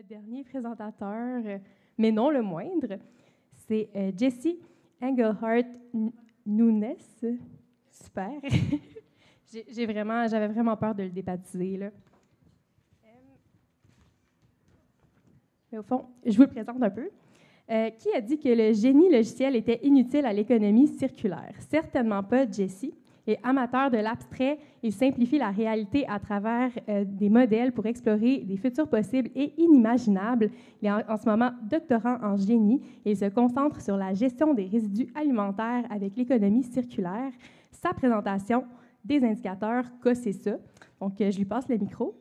dernier présentateur, mais non le moindre, c'est Jesse Engelhardt Nunes. Super. J'avais vraiment peur de le débaptiser, là. Mais au fond, je vous le présente un peu. Qui a dit que le génie logiciel était inutile à l'économie circulaire? Certainement pas Jesse. Et amateur de l'abstrait, il simplifie la réalité à travers des modèles pour explorer des futurs possibles et inimaginables. Il est en ce moment doctorant en génie et il se concentre sur la gestion des résidus alimentaires avec l'économie circulaire. Sa présentation des indicateurs cas, c'est ça. Donc, je lui passe le micro.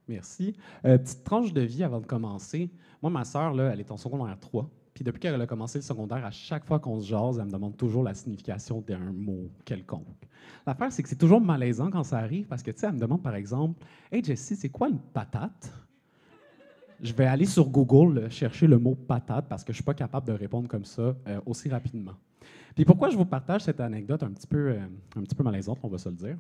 Merci. Petite tranche de vie avant de commencer. Moi, ma sœur, elle est en secondaire 3. Puis depuis qu'elle a commencé le secondaire, à chaque fois qu'on se jase, elle me demande toujours la signification d'un mot quelconque. L'affaire, c'est que c'est toujours malaisant quand ça arrive parce que, tu sais, elle me demande, par exemple, « Hey, Jessie, c'est quoi une patate? » Je vais aller sur Google chercher le mot « patate » parce que je ne suis pas capable de répondre comme ça aussi rapidement. Puis pourquoi je vous partage cette anecdote un petit peu malaisante, on va se le dire?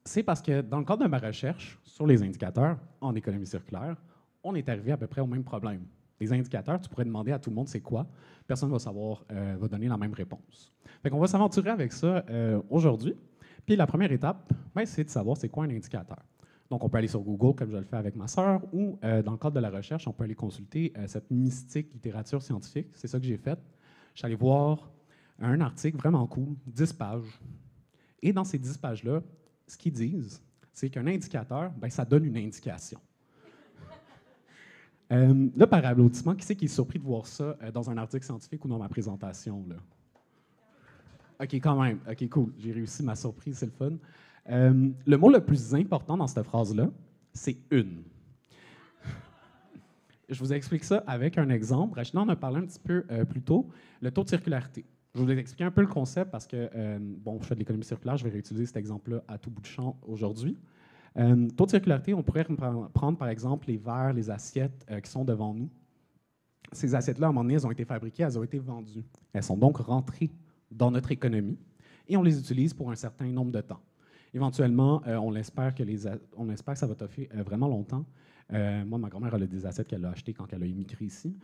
C'est parce que dans le cadre de ma recherche sur les indicateurs en économie circulaire, on est arrivé à peu près au même problème. Les indicateurs, tu pourrais demander à tout le monde c'est quoi, personne ne va va donner la même réponse. Fait qu'on va s'aventurer avec ça aujourd'hui. Puis la première étape, c'est de savoir c'est quoi un indicateur. Donc on peut aller sur Google comme je le fais avec ma sœur, ou dans le cadre de la recherche, on peut aller consulter cette mystique littérature scientifique. C'est ça que j'ai fait. Je suis allé voir un article vraiment cool, 10 pages. Et dans ces 10 pages-là, ce qu'ils disent, c'est qu'un indicateur, ça donne une indication. Là, par applaudissement, qui c'est qui est surpris de voir ça dans un article scientifique ou dans ma présentation? Là? OK, quand même. OK, cool. J'ai réussi ma surprise, c'est le fun. Le mot le plus important dans cette phrase-là, c'est « une ». Je vous explique ça avec un exemple. Rachida en a parlé un petit peu plus tôt, le taux de circularité. Je vais vous expliquer un peu le concept parce que, je fais de l'économie circulaire, je vais réutiliser cet exemple-là à tout bout de champ aujourd'hui. Taux de circularité, on pourrait prendre par exemple les verres, les assiettes qui sont devant nous. Ces assiettes-là, à un moment donné, elles ont été fabriquées, elles ont été vendues. Elles sont donc rentrées dans notre économie et on les utilise pour un certain nombre de temps. Éventuellement, on espère que ça va toffer vraiment longtemps. Moi, ma grand-mère, elle a des assiettes qu'elle a achetées quand elle a immigré ici.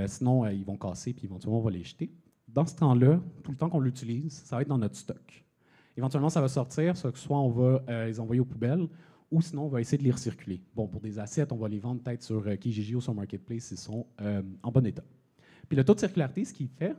Sinon, ils vont casser puis éventuellement, on va les jeter. Dans ce temps-là, tout le temps qu'on l'utilise, ça va être dans notre stock. Éventuellement, ça va sortir, soit on va les envoyer aux poubelles, ou sinon, on va essayer de les recirculer. Bon, pour des assiettes, on va les vendre peut-être sur Kijiji ou sur Marketplace s'ils sont en bon état. Puis le taux de circularité, ce qu'il fait,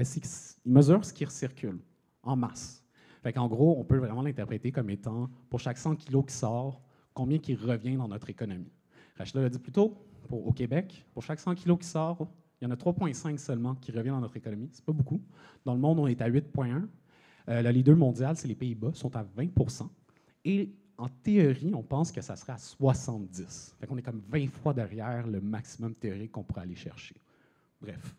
c'est qu'il mesure ce qui recircule en masse. Fait qu'en gros, on peut vraiment l'interpréter comme étant, pour chaque 100 kilos qui sort, combien qui revient dans notre économie. Rachida l'a dit plus tôt, au Québec, pour chaque 100 kilos qui sort, il y en a 3,5 seulement qui reviennent dans notre économie. C'est pas beaucoup. Dans le monde, on est à 8,1. La leader mondiale, c'est les Pays-Bas, sont à 20 %. Et en théorie, on pense que ça serait à 70. Fait qu'on est comme 20 fois derrière le maximum théorique qu'on pourrait aller chercher. Bref.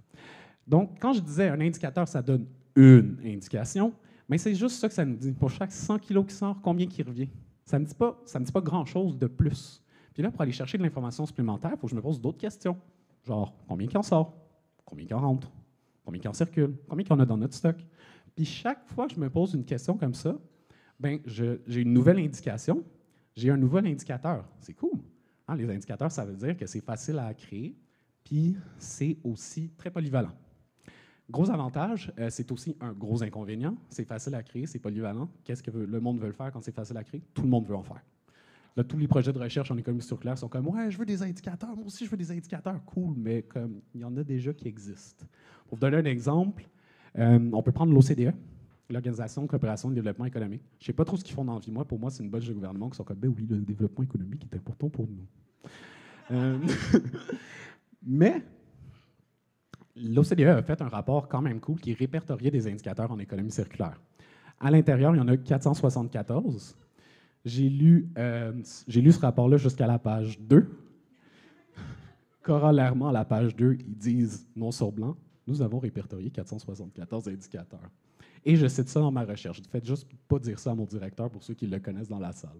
Donc, quand je disais un indicateur, ça donne une indication, mais c'est juste ça que ça nous dit. Pour chaque 100 kilos qui sort, combien qui revient? Ça ne me dit pas grand-chose de plus. Puis là, pour aller chercher de l'information supplémentaire, il faut que je me pose d'autres questions. Genre, combien qui en sort? Combien qui en rentre? Combien qui en circule? Combien qu'il y en a dans notre stock? Puis chaque fois que je me pose une question comme ça, j'ai une nouvelle indication, j'ai un nouvel indicateur. C'est cool. Hein, les indicateurs, ça veut dire que c'est facile à créer, puis c'est aussi très polyvalent. Gros avantage, c'est aussi un gros inconvénient. C'est facile à créer, c'est polyvalent. Qu'est-ce que le monde veut le faire quand c'est facile à créer? Tout le monde veut en faire. Là, tous les projets de recherche en économie circulaire sont comme « Ouais, je veux des indicateurs, moi aussi je veux des indicateurs. » Cool, mais comme il y en a déjà qui existent. Pour vous donner un exemple, on peut prendre l'OCDE, l'Organisation de coopération et de développement économique. Je ne sais pas trop ce qu'ils font dans la vie. Pour moi, c'est une budget de gouvernement qui sont comme « Ben oui, le développement économique est important pour nous. » Mais l'OCDE a fait un rapport quand même cool qui répertoriait des indicateurs en économie circulaire. À l'intérieur, il y en a 474. J'ai lu ce rapport-là jusqu'à la page 2. Corollairement, à la page 2, ils disent, noir sur blanc, nous avons répertorié 474 indicateurs. Et je cite ça dans ma recherche. Faites juste pas dire ça à mon directeur pour ceux qui le connaissent dans la salle.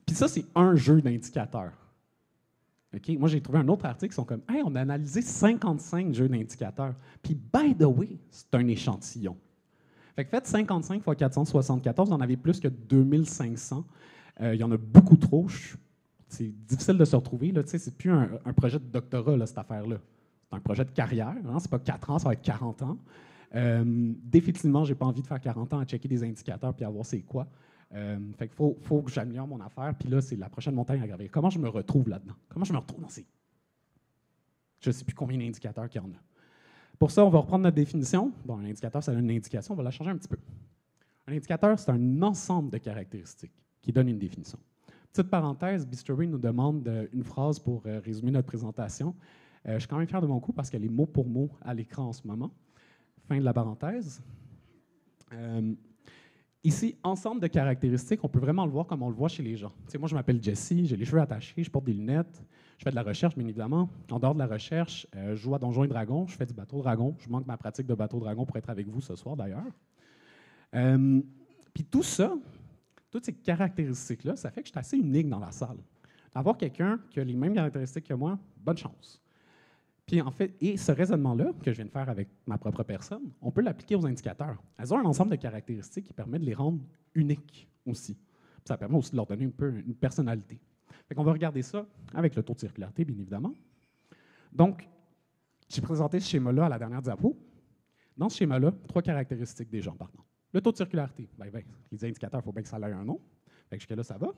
Puis ça, c'est un jeu d'indicateurs. OK? Moi, j'ai trouvé un autre article qui sont comme « Hey, on a analysé 55 jeux d'indicateurs. Puis, by the way, c'est un échantillon. » Fait que faites 55 fois 474, vous en avez plus que 2500. Il y en a beaucoup trop. C'est difficile de se retrouver. C'est plus un projet de doctorat, là, cette affaire-là. C'est un projet de carrière. Hein? C'est pas 4 ans, ça va être 40 ans. Définitivement, je n'ai pas envie de faire 40 ans à checker des indicateurs puis à voir c'est quoi. Fait qu'il faut que j'améliore mon affaire. Puis là, c'est la prochaine montagne à gravir. Comment je me retrouve là-dedans? Comment je me retrouve dans ces... Je ne sais plus combien d'indicateurs qu'il y en a. Pour ça, on va reprendre notre définition. Bon, un indicateur, ça donne une indication. On va la changer un petit peu. Un indicateur, c'est un ensemble de caractéristiques qui donne une définition. Petite parenthèse, Bistory nous demande une phrase pour résumer notre présentation. Je suis quand même fier de mon coup parce qu'elle est mot pour mot à l'écran en ce moment. Fin de la parenthèse. Ici, ensemble de caractéristiques, on peut vraiment le voir comme on le voit chez les gens. T'sais, moi, je m'appelle Jesse, j'ai les cheveux attachés, je porte des lunettes, je fais de la recherche, bien évidemment. En dehors de la recherche, je joue à Donjons et Dragons, je fais du bateau dragon. Je manque ma pratique de bateau dragon pour être avec vous ce soir, d'ailleurs. Puis tout ça, toutes ces caractéristiques-là, ça fait que je suis assez unique dans la salle. Avoir quelqu'un qui a les mêmes caractéristiques que moi, bonne chance. Puis en fait, et ce raisonnement-là que je viens de faire avec ma propre personne, on peut l'appliquer aux indicateurs. Elles ont un ensemble de caractéristiques qui permet de les rendre uniques aussi. Puis ça permet aussi de leur donner un peu une personnalité. Fait qu'on va regarder ça avec le taux de circularité, bien évidemment. Donc, j'ai présenté ce schéma-là à la dernière diapo. Dans ce schéma-là, 3 caractéristiques des gens, pardon. Le taux de circularité, les indicateurs, il faut bien que ça ait un nom. Fait que jusque-là, ça va.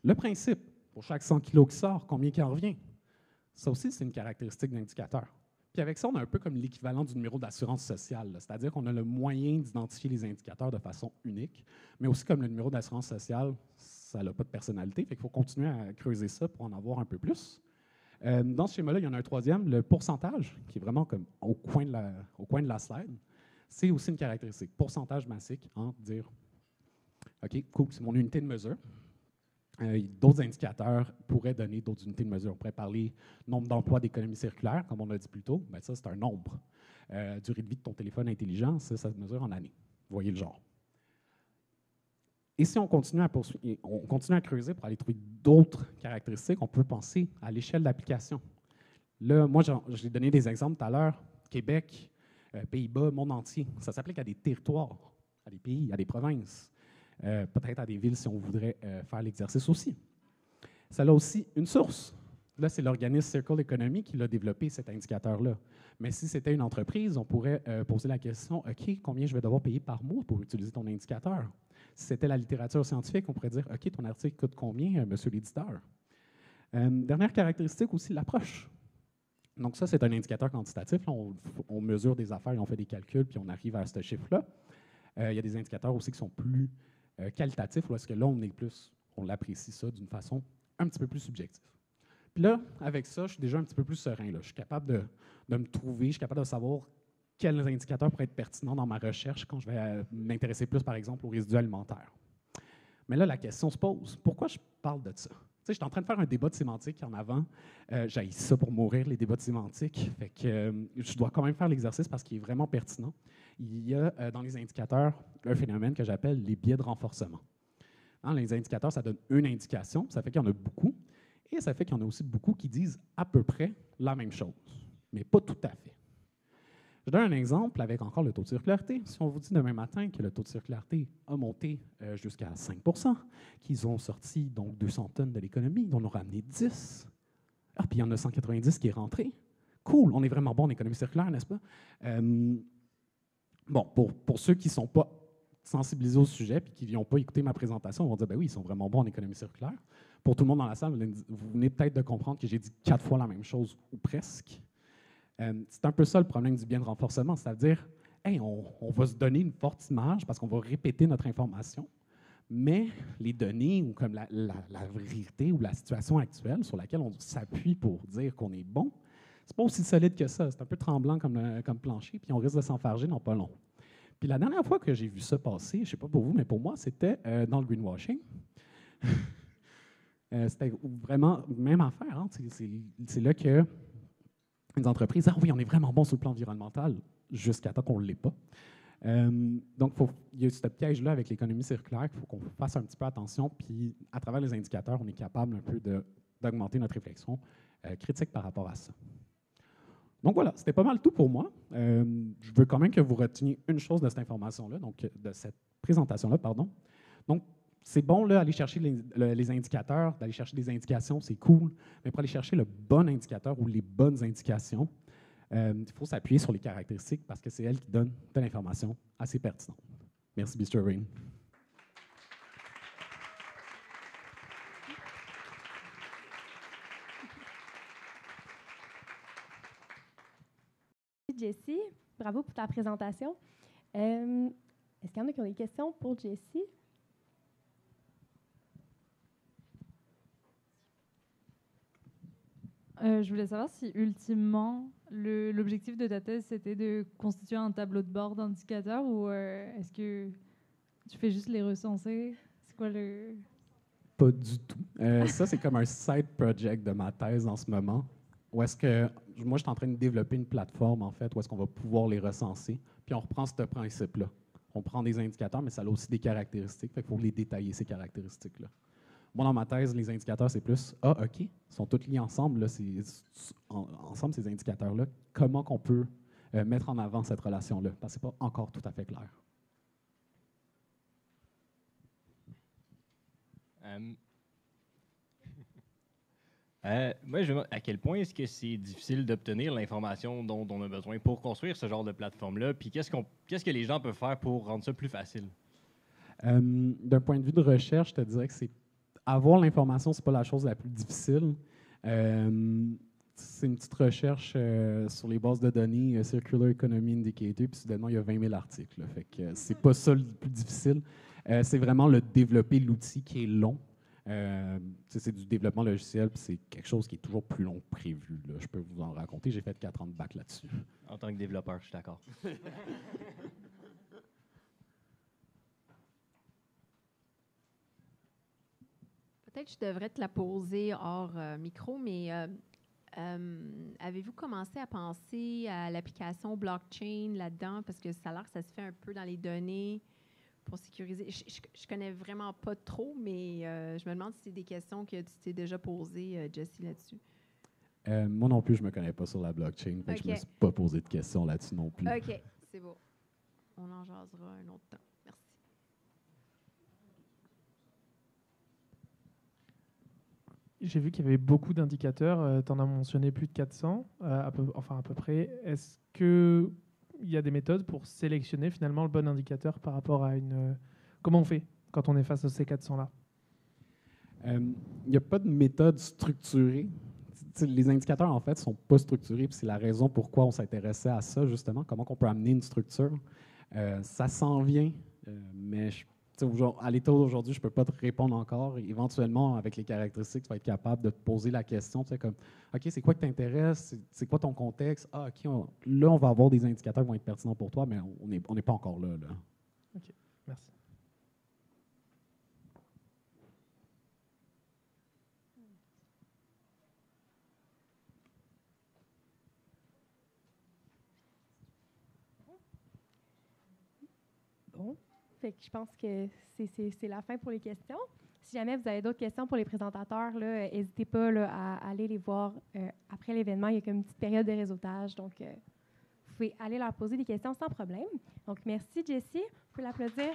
Le principe, pour chaque 100 kg qui sort, combien qui en revient? Ça aussi, c'est une caractéristique d'indicateur. Puis avec ça, on a un peu comme l'équivalent du numéro d'assurance sociale, c'est-à-dire qu'on a le moyen d'identifier les indicateurs de façon unique, mais aussi comme le numéro d'assurance sociale, ça n'a pas de personnalité, fait qu'il faut continuer à creuser ça pour en avoir un peu plus. Dans ce schéma-là, il y en a un troisième, le pourcentage, qui est vraiment comme au coin de la slide. C'est aussi une caractéristique, pourcentage massique, dire « OK, cool, c'est mon unité de mesure ». D'autres indicateurs pourraient donner d'autres unités de mesure. On pourrait parler nombre d'emplois d'économie circulaire, comme on a dit plus tôt. Bien, ça, c'est un nombre. Durée de vie de ton téléphone intelligent, ça se mesure en années. Vous voyez le genre. Et si on continue à creuser pour aller trouver d'autres caractéristiques, on peut penser à l'échelle d'application. Là, moi, j'ai donné des exemples tout à l'heure. Québec, Pays-Bas, monde entier. Ça s'applique à des territoires, à des pays, à des provinces. Peut-être à des villes si on voudrait faire l'exercice aussi. Ça a aussi une source. Là, c'est l'organisme Circle Economy qui l'a développé, cet indicateur-là. Mais si c'était une entreprise, on pourrait poser la question, OK, combien je vais devoir payer par mois pour utiliser ton indicateur? Si c'était la littérature scientifique, on pourrait dire, OK, ton article coûte combien, monsieur l'éditeur? Dernière caractéristique aussi, l'approche. Donc ça, c'est un indicateur quantitatif. Là, on mesure des affaires, on fait des calculs, puis on arrive à ce chiffre-là. Il y a des indicateurs aussi qui sont plus qualitatif, ou est-ce que là, on l'apprécie ça d'une façon un petit peu plus subjective. Puis là, avec ça, je suis déjà un petit peu plus serein. Là. Je suis capable de me trouver, je suis capable de savoir quels indicateurs pourraient être pertinents dans ma recherche quand je vais m'intéresser plus, par exemple, aux résidus alimentaires. Mais là, la question se pose, pourquoi je parle de ça? Tu sais, je suis en train de faire un débat de sémantique en avant. J'haïs ça pour mourir, les débats de sémantique. Fait que je dois quand même faire l'exercice parce qu'il est vraiment pertinent. Il y a dans les indicateurs un phénomène que j'appelle les biais de renforcement. Hein, les indicateurs, ça donne une indication, ça fait qu'il y en a beaucoup, et ça fait qu'il y en a aussi beaucoup qui disent à peu près la même chose, mais pas tout à fait. Je donne un exemple avec encore le taux de circularité. Si on vous dit demain matin que le taux de circularité a monté jusqu'à 5 %, qu'ils ont sorti donc 200 tonnes de l'économie, dont on a ramené 10, puis il y en a 190 qui est rentré. Cool, on est vraiment bon en économie circulaire, n'est-ce pas? Bon, pour ceux qui ne sont pas sensibilisés au sujet et qui n'ont pas écouté ma présentation, on va dire, ben oui, ils sont vraiment bons en économie circulaire. Pour tout le monde dans la salle, vous venez peut-être de comprendre que j'ai dit 4 fois la même chose, ou presque. C'est un peu ça le problème du bien de renforcement, c'est-à-dire, hey, on va se donner une forte image parce qu'on va répéter notre information, mais les données ou comme la vérité ou la situation actuelle sur laquelle on s'appuie pour dire qu'on est bon, c'est pas aussi solide que ça. C'est un peu tremblant comme plancher, puis on risque de s'enfarger dans pas long. Puis la dernière fois que j'ai vu ça passer, je ne sais pas pour vous, mais pour moi, c'était dans le greenwashing. C'était vraiment même affaire. Hein? C'est là que les entreprises, ah oui, on est vraiment bon sur le plan environnemental, jusqu'à temps qu'on ne l'est pas. Donc, il y a ce piège-là avec l'économie circulaire qu'il faut qu'on fasse un petit peu attention. Puis, à travers les indicateurs, on est capable un peu d'augmenter notre réflexion critique par rapport à ça. Donc voilà, c'était pas mal tout pour moi. Je veux quand même que vous reteniez une chose de cette information-là, donc de cette présentation-là, pardon. Donc, c'est bon, là, aller chercher les indicateurs, d'aller chercher des indications, c'est cool, mais pour aller chercher le bon indicateur ou les bonnes indications, il faut s'appuyer sur les caractéristiques parce que c'est elles qui donnent de l'information assez pertinente. Merci, Mr. Rain. Jessie, bravo pour ta présentation. Est-ce qu'il y en a qui ont des questions pour Jessie? Je voulais savoir si, ultimement, l'objectif de ta thèse, c'était de constituer un tableau de bord d'indicateurs ou est-ce que tu fais juste les recenser? C'est quoi le... Pas du tout. Ça, c'est comme un side project de ma thèse en ce moment, où est-ce que moi, je suis en train de développer une plateforme, en fait, où est-ce qu'on va pouvoir les recenser, puis on reprend ce principe-là. On prend des indicateurs, mais ça a aussi des caractéristiques, fait qu'il faut les détailler, ces caractéristiques-là. Moi, dans ma thèse, les indicateurs, c'est plus, OK, ils sont tous liés ensemble, là, ensemble, ces indicateurs-là. Comment qu'on peut mettre en avant cette relation-là? Parce que ce n'est pas encore tout à fait clair. Moi, je me demande à quel point est-ce que c'est difficile d'obtenir l'information dont on a besoin pour construire ce genre de plateforme-là, puis qu'est-ce que les gens peuvent faire pour rendre ça plus facile? D'un point de vue de recherche, je te dirais que avoir l'information, c'est pas la chose la plus difficile. C'est une petite recherche sur les bases de données Circular Economy Indicator, puis soudainement, il y a 20 000 articles. Là, fait que c'est pas ça le plus difficile. C'est vraiment le développer l'outil qui est long. C'est du développement logiciel, puis c'est quelque chose qui est toujours plus long que prévu. Là. Je peux vous en raconter. J'ai fait 4 ans de bac là-dessus. En tant que développeur, je suis d'accord. Peut-être que je devrais te la poser hors micro, mais avez-vous commencé à penser à l'application blockchain là-dedans? Parce que ça a l'air que ça se fait un peu dans les données pour sécuriser. Je connais vraiment pas trop, mais je me demande si c'est des questions que tu t'es déjà posées, Jessie, là-dessus. Moi non plus, je ne me connais pas sur la blockchain. Fait que je ne me suis pas posé de questions là-dessus non plus. OK, c'est bon. On en jasera un autre temps. Merci. J'ai vu qu'il y avait beaucoup d'indicateurs. Tu en as mentionné plus de 400, à peu près. Est-ce qu'il y a des méthodes pour sélectionner finalement le bon indicateur par rapport à une... Comment on fait quand on est face à ces 400-là? Il n'y a pas de méthode structurée. Les indicateurs, en fait, ne sont pas structurés. C'est la raison pourquoi on s'intéressait à ça, justement. Comment on peut amener une structure. Ça s'en vient, mais à l'état d'aujourd'hui, je ne peux pas te répondre encore. Éventuellement, avec les caractéristiques, tu vas être capable de te poser la question, comme, OK, c'est quoi qui t'intéresse? C'est quoi ton contexte? Ah, OK, là, on va avoir des indicateurs qui vont être pertinents pour toi, mais on n'est pas encore là. OK, merci. Bon. Fait que je pense que c'est la fin pour les questions. Si jamais vous avez d'autres questions pour les présentateurs, n'hésitez pas là, à aller les voir après l'événement. Il y a comme une petite période de réseautage. Donc, vous pouvez aller leur poser des questions sans problème. Donc, merci, Jessie. Vous pouvez l'applaudir.